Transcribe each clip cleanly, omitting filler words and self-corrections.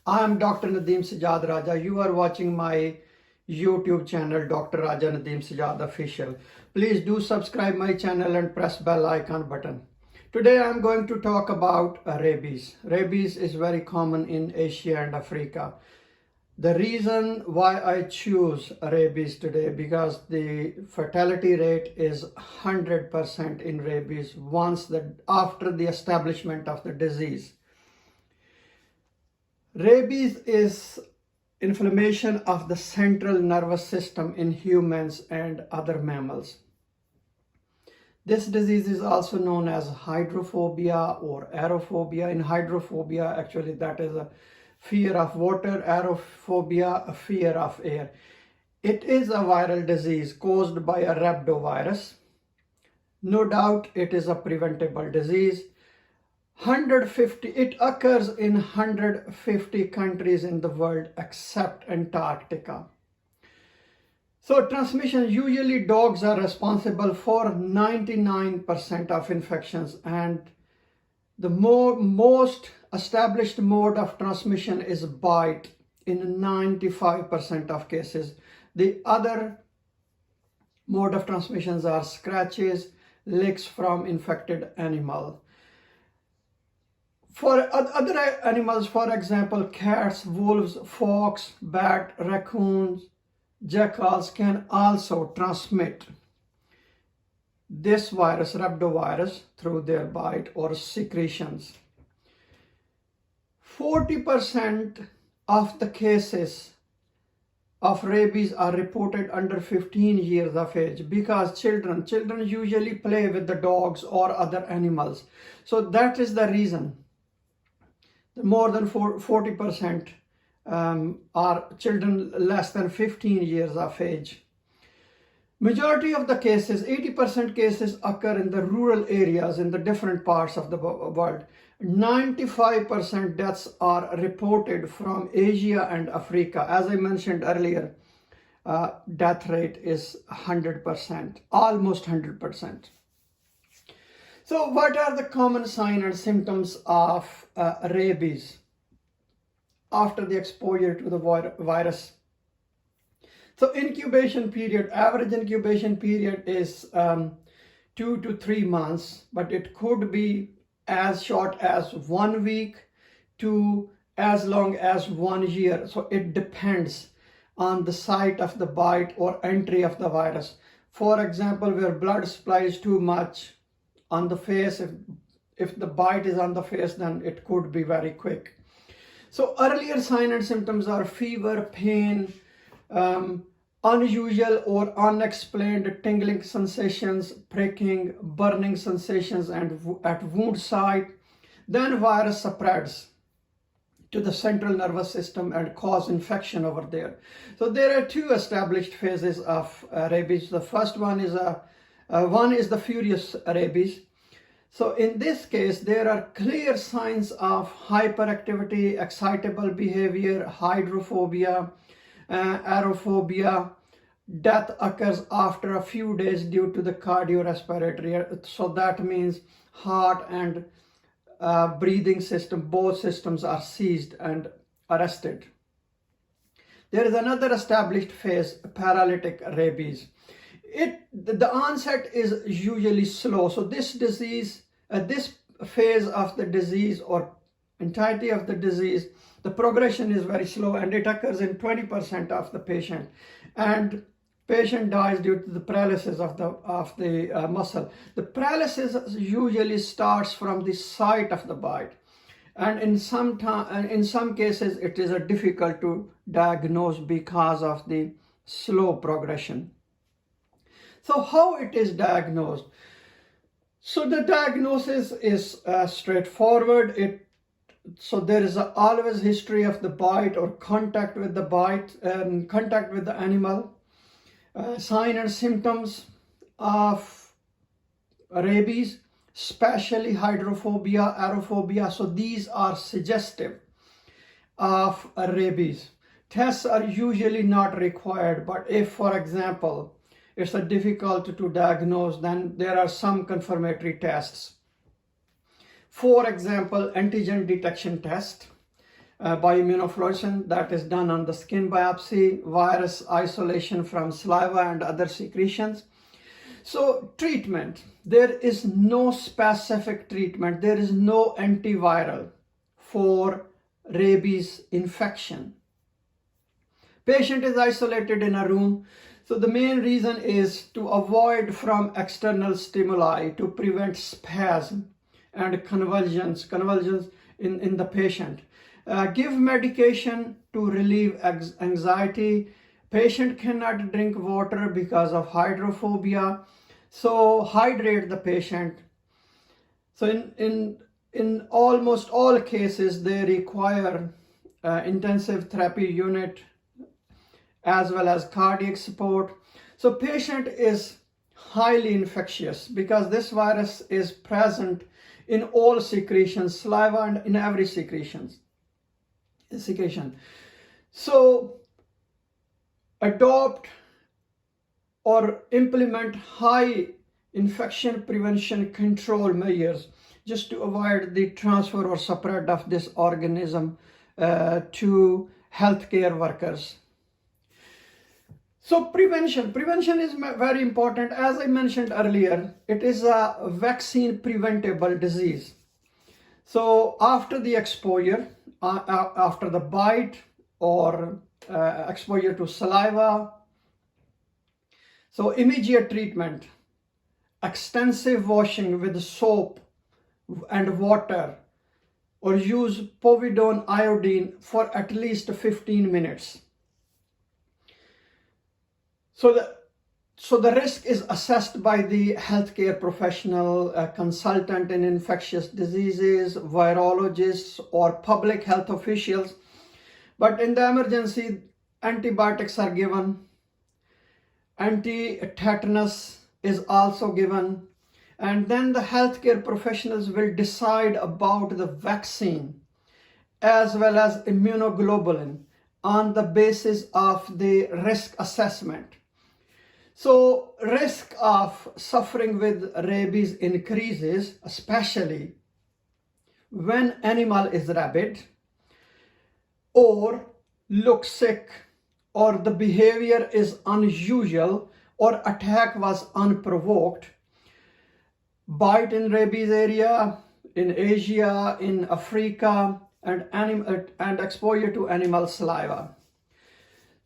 I am Dr. Nadeem Sajjad Raja. You are watching my YouTube channel, Dr. Raja Nadeem Sajjad Official. Please do subscribe my channel and press bell icon button. Today I am going to talk about rabies. Rabies is very common in Asia and Africa. The reason why I choose rabies today because the fatality rate is 100% in rabies after the establishment of the disease. Rabies is inflammation of the central nervous system in humans and other mammals. This disease is also known as hydrophobia or aerophobia. In hydrophobia, actually that is a fear of water, aerophobia, a fear of air. It is a viral disease caused by a rhabdovirus. No doubt it is a preventable disease. It occurs in 150 countries in the world except Antarctica. So transmission, usually dogs are responsible for 99% of infections, and the most established mode of transmission is bite in 95% of cases. The other mode of transmissions are scratches, licks from infected animal. For other animals, for example, cats, wolves, fox, bat, raccoons, jackals can also transmit this virus, rhabdovirus, through their bite or secretions. 40% of the cases of rabies are reported under 15 years of age because children usually play with the dogs or other animals. So that is the reason. More than 40% are children less than 15 years of age. Majority of the cases, 80% cases, occur in the rural areas in the different parts of the world. 95% deaths are reported from Asia and Africa. As I mentioned earlier, death rate is 100%, almost 100%. So what are the common signs and symptoms of rabies after the exposure to the virus? So incubation period, average incubation period is 2 to 3 months, but it could be as short as 1 week to as long as 1 year. So it depends on the site of the bite or entry of the virus. For example, where blood supplies too much on the face, if the bite is on the face, then it could be very quick. So earlier signs and symptoms are fever, pain, unusual or unexplained tingling sensations, pricking, burning sensations and at wound site. Then virus spreads to the central nervous system and cause infection over there. So there are two established phases of rabies. The first one is the furious rabies. So in this case, there are clear signs of hyperactivity, excitable behavior, hydrophobia, aerophobia. Death occurs after a few days due to the cardiorespiratory. So that means heart and breathing system, both systems are seized and arrested. There is another established phase, paralytic rabies. The onset is usually slow. So this disease, this phase of the disease or entirety of the disease, the progression is very slow and it occurs in 20% of the patient. And patient dies due to the paralysis of the muscle. The paralysis usually starts from the site of the bite. And in some cases, it is difficult to diagnose because of the slow progression. So how it is diagnosed? So the diagnosis is straightforward. So there is always history of the bite or contact with the contact with the animal. Signs and symptoms of rabies, especially hydrophobia, aerophobia. So these are suggestive of rabies. Tests are usually not required, but if, for example, it's difficult to diagnose, then there are some confirmatory tests. For example, antigen detection test, by immunofluorescence that is done on the skin biopsy, virus isolation from saliva and other secretions. So treatment, there is no specific treatment, there is no antiviral for rabies infection. Patient is isolated in a room. So the main reason is to avoid from external stimuli to prevent spasm and convulsions in the patient. Give medication to relieve anxiety. Patient cannot drink water because of hydrophobia. So hydrate the patient. So in almost all cases, they require intensive therapy unit as well as cardiac support. So patient is highly infectious because this virus is present in all secretions, saliva and in every secretion. So adopt or implement high infection prevention control measures just to avoid the transfer or spread of this organism to healthcare workers. So prevention is very important. As I mentioned earlier, it is a vaccine preventable disease. So after the exposure, after the bite or exposure to saliva, so immediate treatment, extensive washing with soap and water, or use povidone iodine for at least 15 minutes. So the risk is assessed by the healthcare professional, consultant in infectious diseases, virologists, or public health officials. But in the emergency, antibiotics are given. Anti-tetanus is also given. And then the healthcare professionals will decide about the vaccine as well as immunoglobulin on the basis of the risk assessment. So risk of suffering with rabies increases, especially when animal is rabid or looks sick, or the behavior is unusual, or attack was unprovoked. Bite in rabies area, in Asia, in Africa, and exposure to animal saliva.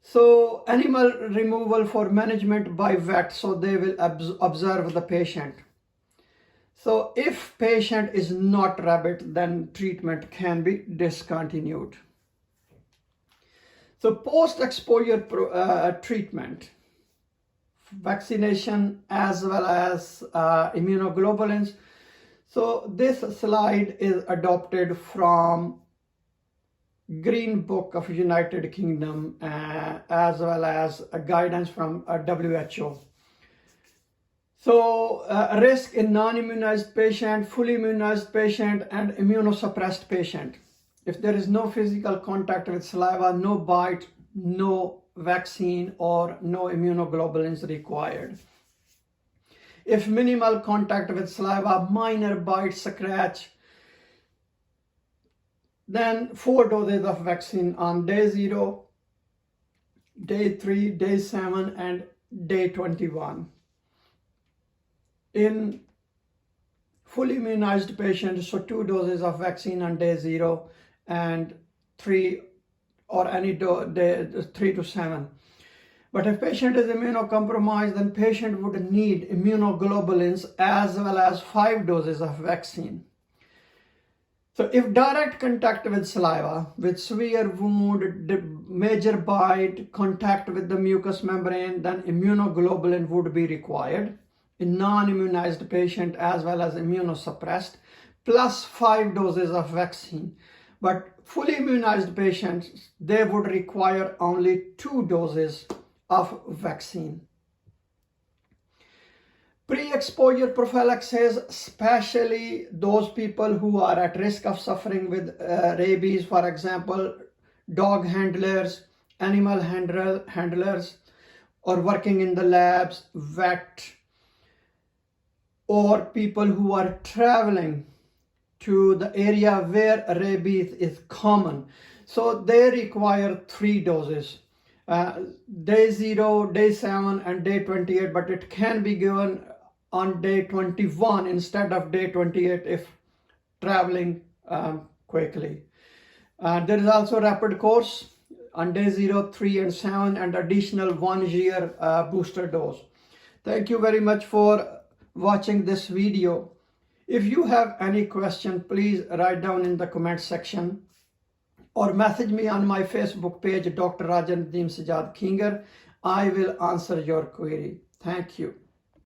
So animal removal for management by vet, so they will observe the patient. So if patient is not rabid, then treatment can be discontinued. So post-exposure treatment, vaccination as well as immunoglobulins. So this slide is adopted from Green Book of United Kingdom as well as a guidance from WHO. So risk in non-immunized patient, fully immunized patient, and immunosuppressed patient. If there is no physical contact with saliva, no bite, no vaccine, or no immunoglobulins required. If minimal contact with saliva, minor bite, scratch, then 4 doses of vaccine on day 0, day 3, day 7, and day 21. In fully immunized patients, so 2 doses of vaccine on day 0 and 3 or any day 3 to 7. But if patient is immunocompromised, then patient would need immunoglobulins as well as 5 doses of vaccine. So if direct contact with saliva, with severe wound, major bite, contact with the mucous membrane, then immunoglobulin would be required in non-immunized patient as well as immunosuppressed, plus 5 doses of vaccine. But fully immunized patients, they would require only 2 doses of vaccine. Pre-exposure prophylaxis, especially those people who are at risk of suffering with rabies, for example, dog handlers, animal handlers, or working in the labs, vet, or people who are traveling to the area where rabies is common. So they require 3 doses. Day 0, day 7, and day 28, but it can be given on day 21 instead of day 28 if traveling quickly. There is also rapid course on day 0, 3, and 7, and additional 1 year booster dose. Thank you very much for watching this video. If you have any question, please write down in the comment section or message me on my Facebook page, Dr. Nadeem Sajjad Kinger. I will answer your query. Thank you.